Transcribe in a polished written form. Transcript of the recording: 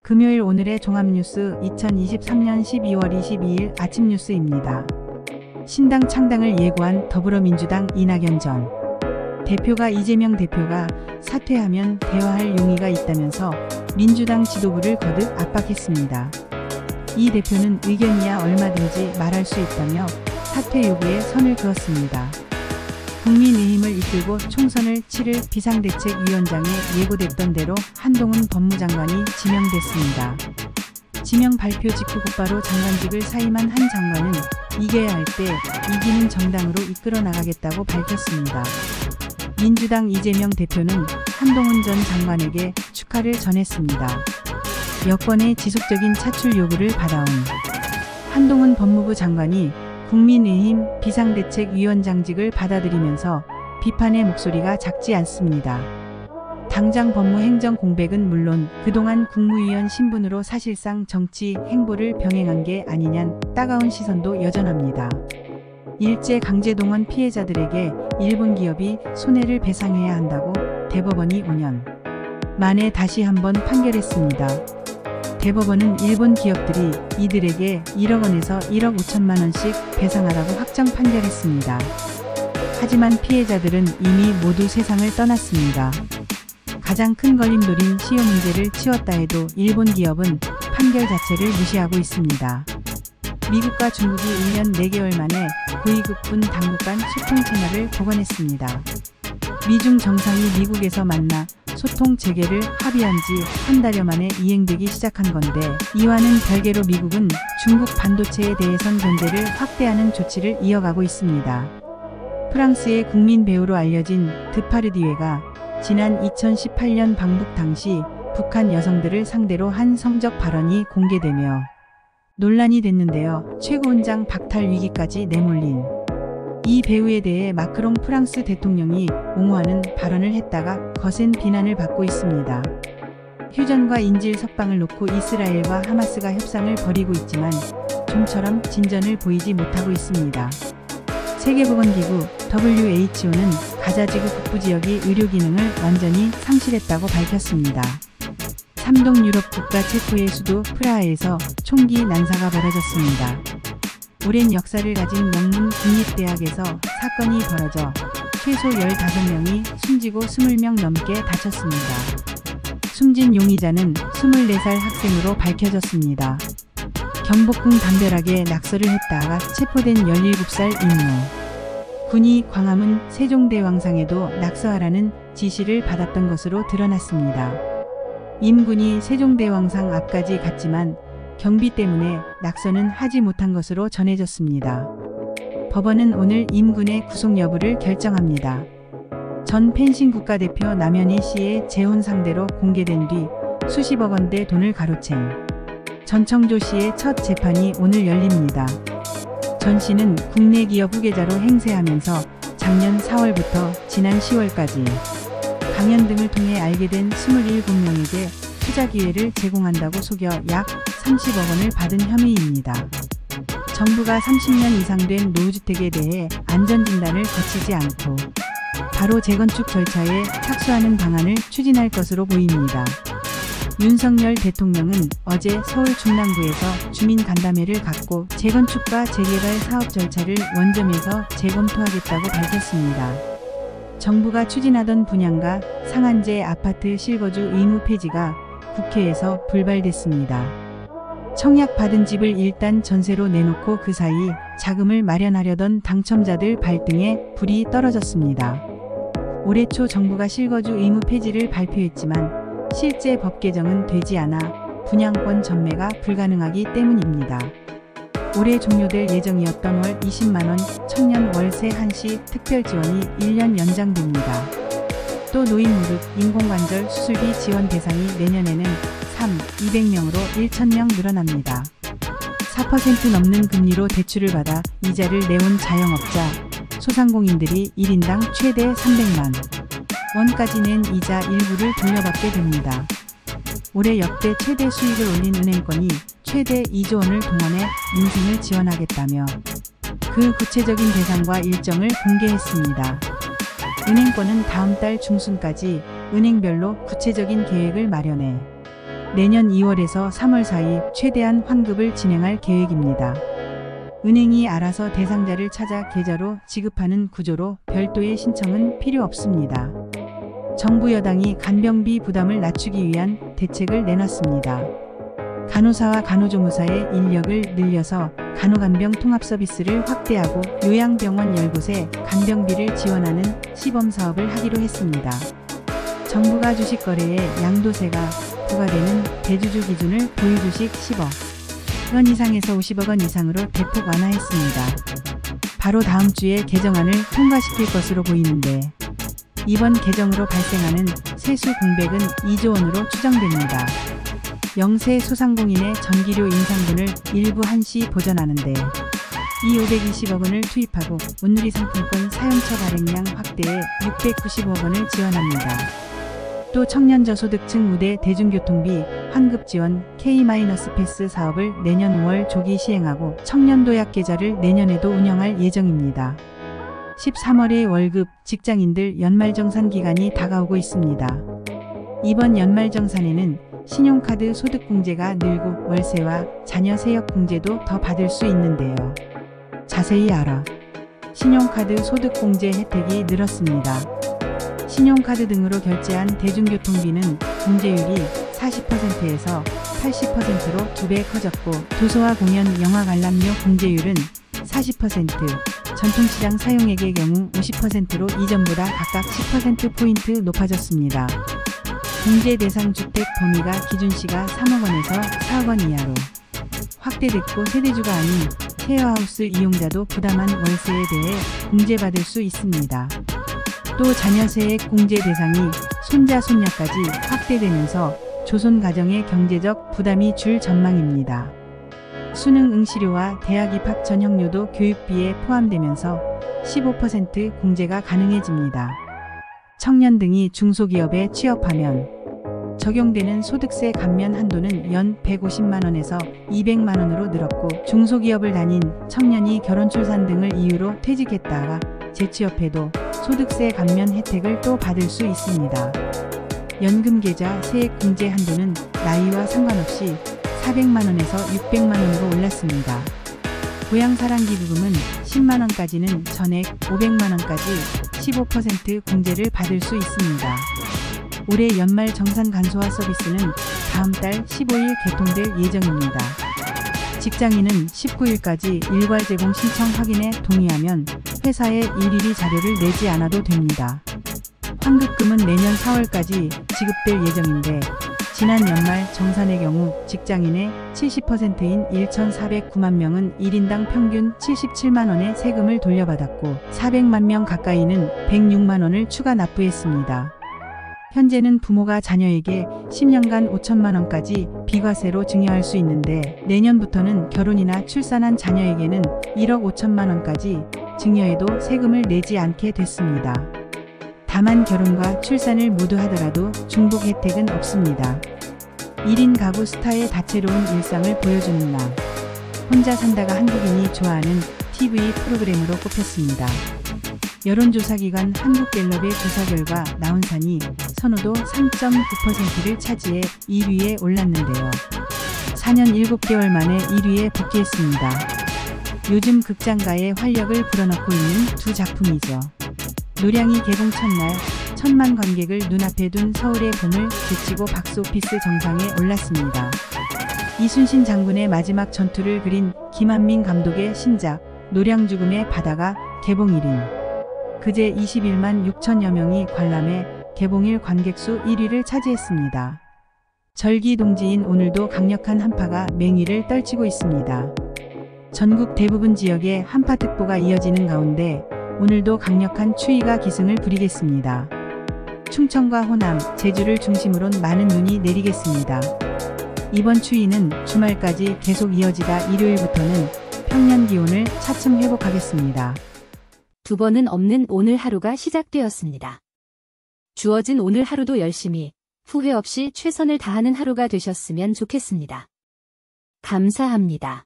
금요일 오늘의 종합뉴스 2023년 12월 22일 아침 뉴스입니다. 신당 창당을 예고한 더불어민주당 이낙연 전 대표가 이재명 대표가 사퇴하면 대화할 용의가 있다면서 민주당 지도부를 거듭 압박했습니다. 이 대표는 의견이야 얼마든지 말할 수 있다며 사퇴 요구에 선을 그었습니다. 국민의힘을 이끌고 총선을 치를 비상대책위원장에 예고됐던 대로 한동훈 법무장관이 지명됐습니다. 지명 발표 직후 곧바로 장관직을 사임한 한 장관은 이겨야 할 때 이기는 정당으로 이끌어 나가겠다고 밝혔습니다. 민주당 이재명 대표는 한동훈 전 장관에게 축하를 전했습니다. 여권의 지속적인 차출 요구를 받아온 한동훈 법무부 장관이 국민의힘 비상대책위원장직을 받아들이면서 비판의 목소리가 작지 않습니다. 당장 법무행정 공백은 물론 그동안 국무위원 신분으로 사실상 정치 행보를 병행한 게 아니냔 따가운 시선도 여전합니다. 일제 강제동원 피해자들에게 일본 기업이 손해를 배상해야 한다고 대법원이 5년 만에 다시 한번 판결했습니다. 대법원은 일본 기업들이 이들에게 1억 원에서 1억 5천만 원씩 배상하라고 확정 판결했습니다. 하지만 피해자들은 이미 모두 세상을 떠났습니다. 가장 큰 걸림돌인 시효 문제를 치웠다 해도 일본 기업은 판결 자체를 무시하고 있습니다. 미국과 중국이 1년 4개월 만에 고위급군 당국 간 소통 채널을 복원했습니다. 미중 정상이 미국에서 만나 소통 재개를 합의한 지 한 달여 만에 이행되기 시작한 건데, 이와는 별개로 미국은 중국 반도체에 대해선 견제를 확대하는 조치를 이어가고 있습니다. 프랑스의 국민 배우로 알려진 드파르디에가 지난 2018년 방북 당시 북한 여성들을 상대로 한 성적 발언이 공개되며 논란이 됐는데요. 최고훈장 박탈 위기까지 내몰린 이 배우에 대해 마크롱 프랑스 대통령이 옹호하는 발언을 했다가 거센 비난을 받고 있습니다. 휴전과 인질 석방을 놓고 이스라엘과 하마스가 협상을 벌이고 있지만 좀처럼 진전을 보이지 못하고 있습니다. 세계보건기구 WHO는 가자지구 북부지역이 의료 기능을 완전히 상실했다고 밝혔습니다. 삼동 유럽 국가 체코의 수도 프라하에서 총기 난사가 벌어졌습니다. 오랜 역사를 가진 명문 국립대학에서 사건이 벌어져 최소 15명이 숨지고 20명 넘게 다쳤습니다. 숨진 용의자는 24살 학생으로 밝혀졌습니다. 경복궁 담벼락에 낙서를 했다가 체포된 17살 임모. 군이 광화문 세종대왕상에도 낙서하라는 지시를 받았던 것으로 드러났습니다. 임 군이 세종대왕상 앞까지 갔지만 경비 때문에 낙서는 하지 못한 것으로 전해졌습니다. 법원은 오늘 임 군의 구속 여부를 결정합니다. 전 펜싱 국가대표 남현희 씨의 재혼 상대로 공개된 뒤 수십억 원대 돈을 가로챈 전청조 씨의 첫 재판이 오늘 열립니다. 전 씨는 국내 기업 후계자로 행세하면서 작년 4월부터 지난 10월까지 강연 등을 통해 알게 된 27명에게 투자 기회를 제공한다고 속여 약 30억 원을 받은 혐의입니다. 정부가 30년 이상 된 노후주택에 대해 안전진단을 거치지 않고 바로 재건축 절차에 착수하는 방안을 추진할 것으로 보입니다. 윤석열 대통령은 어제 서울 중랑구에서 주민 간담회를 갖고 재건축과 재개발 사업 절차를 원점에서 재검토하겠다고 밝혔습니다. 정부가 추진하던 분양가 상한제 아파트 실거주 의무 폐지가 국회에서 불발됐습니다. 청약 받은 집을 일단 전세로 내놓고 그 사이 자금을 마련하려던 당첨자들 발등에 불이 떨어졌습니다. 올해 초 정부가 실거주 의무 폐지를 발표했지만 실제 법 개정은 되지 않아 분양권 전매가 불가능하기 때문입니다. 올해 종료될 예정이었던 월 20만원 청년 월세 한시 특별 지원이 1년 연장됩니다. 또 노인 무릎 인공관절 수술비 지원 대상이 내년에는 200명으로 1,000명 늘어납니다. 4% 넘는 금리로 대출을 받아 이자를 내온 자영업자, 소상공인들이 1인당 최대 300만 원까지 낸 이자 일부를 돌려받게 됩니다. 올해 역대 최대 수익을 올린 은행권이 최대 2조 원을 동원해 민생을 지원하겠다며 그 구체적인 대상과 일정을 공개했습니다. 은행권은 다음 달 중순까지 은행별로 구체적인 계획을 마련해 내년 2월에서 3월 사이 최대한 환급을 진행할 계획입니다. 은행이 알아서 대상자를 찾아 계좌로 지급하는 구조로 별도의 신청은 필요 없습니다. 정부 여당이 간병비 부담을 낮추기 위한 대책을 내놨습니다. 간호사와 간호조무사의 인력을 늘려서 간호간병 통합 서비스를 확대하고 요양병원 10곳에 간병비를 지원하는 시범사업을 하기로 했습니다. 정부가 주식거래에 양도세가 부과되는 대주주 기준을 보유주식 10억 원 이상에서 50억 원 이상으로 대폭 완화했습니다. 바로 다음 주에 개정안을 통과시킬 것으로 보이는데 이번 개정으로 발생하는 세수 공백은 2조 원으로 추정됩니다. 영세 소상공인의 전기료 인상분을 일부 한시 보전하는데 이 520억 원을 투입하고 온누리 상품권 사용처 발행량 확대에 695억 원을 지원합니다. 또 청년 저소득층 우대 대중교통비 환급 지원 K-패스 사업을 내년 5월 조기 시행하고 청년 도약 계좌를 내년에도 운영할 예정입니다. 13월의 월급 직장인들 연말정산 기간이 다가오고 있습니다. 이번 연말정산에는 신용카드 소득공제가 늘고 월세와 자녀 세역공제도 더 받을 수 있는데요. 자세히 알아. 신용카드 소득공제 혜택이 늘었습니다. 신용카드 등으로 결제한 대중교통비는 공제율이 40%에서 80%로 2배 커졌고 도서와 공연, 영화 관람료 공제율은 40%, 전통시장 사용액의 경우 50%로 이전보다 각각 10%포인트 높아졌습니다. 공제 대상 주택 범위가 기준시가 3억 원에서 4억 원 이하로 확대됐고 세대주가 아닌 쉐어하우스 이용자도 부담한 월세에 대해 공제받을 수 있습니다. 또 자녀세액 공제 대상이 손자, 손녀까지 확대되면서 조손 가정의 경제적 부담이 줄 전망입니다. 수능 응시료와 대학 입학 전형료도 교육비에 포함되면서 15% 공제가 가능해집니다. 청년 등이 중소기업에 취업하면 적용되는 소득세 감면 한도는 연 150만원에서 200만원으로 늘었고 중소기업을 다닌 청년이 결혼 출산 등을 이유로 퇴직했다가 재취업해도 소득세 감면 혜택을 또 받을 수 있습니다. 연금계좌 세액 공제 한도는 나이와 상관없이 400만원에서 600만원으로 올랐습니다. 고향사랑기부금은 10만원까지는 전액 500만원까지 15% 공제를 받을 수 있습니다. 올해 연말 정산 간소화 서비스는 다음 달 15일 개통될 예정입니다. 직장인은 19일까지 일괄 제공 신청 확인에 동의하면 회사에 일일이 자료를 내지 않아도 됩니다. 환급금은 내년 4월까지 지급될 예정인데 지난 연말 정산의 경우 직장인의 70%인 1,409만 명은 1인당 평균 77만 원의 세금을 돌려받았고 400만 명 가까이는 106만 원을 추가 납부했습니다. 현재는 부모가 자녀에게 10년간 5천만 원까지 비과세로 증여할 수 있는데 내년부터는 결혼이나 출산한 자녀에게는 1억 5천만 원까지 증여해도 세금을 내지 않게 됐습니다. 다만 결혼과 출산을 모두 하더라도 중복 혜택은 없습니다. 1인 가구 스타의 다채로운 일상을 보여주는 나. 혼자 산다가 한국인이 좋아하는 TV 프로그램으로 꼽혔습니다. 여론조사기관 한국갤럽의 조사 결과 나훈산이 선호도 3.9%를 차지해 1위에 올랐는데요. 4년 7개월 만에 1위에 복귀했습니다. 요즘 극장가에 활력을 불어넣고 있는 두 작품이죠. 노량이 개봉 첫날 1,000만 관객을 눈앞에 둔 서울의 봄을 제치고 박스오피스 정상에 올랐습니다. 이순신 장군의 마지막 전투를 그린 김한민 감독의 신작 노량죽음의 바다가 개봉 1인. 그제 21만 6천여 명이 관람해 개봉일 관객수 1위를 차지했습니다. 절기동지인 오늘도 강력한 한파가 맹위를 떨치고 있습니다. 전국 대부분 지역에 한파특보가 이어지는 가운데 오늘도 강력한 추위가 기승을 부리겠습니다. 충청과 호남, 제주를 중심으로 많은 눈이 내리겠습니다. 이번 추위는 주말까지 계속 이어지다 일요일부터는 평년 기온을 차츰 회복하겠습니다. 두 번은 없는 오늘 하루가 시작되었습니다. 주어진 오늘 하루도 열심히 후회 없이 최선을 다하는 하루가 되셨으면 좋겠습니다. 감사합니다.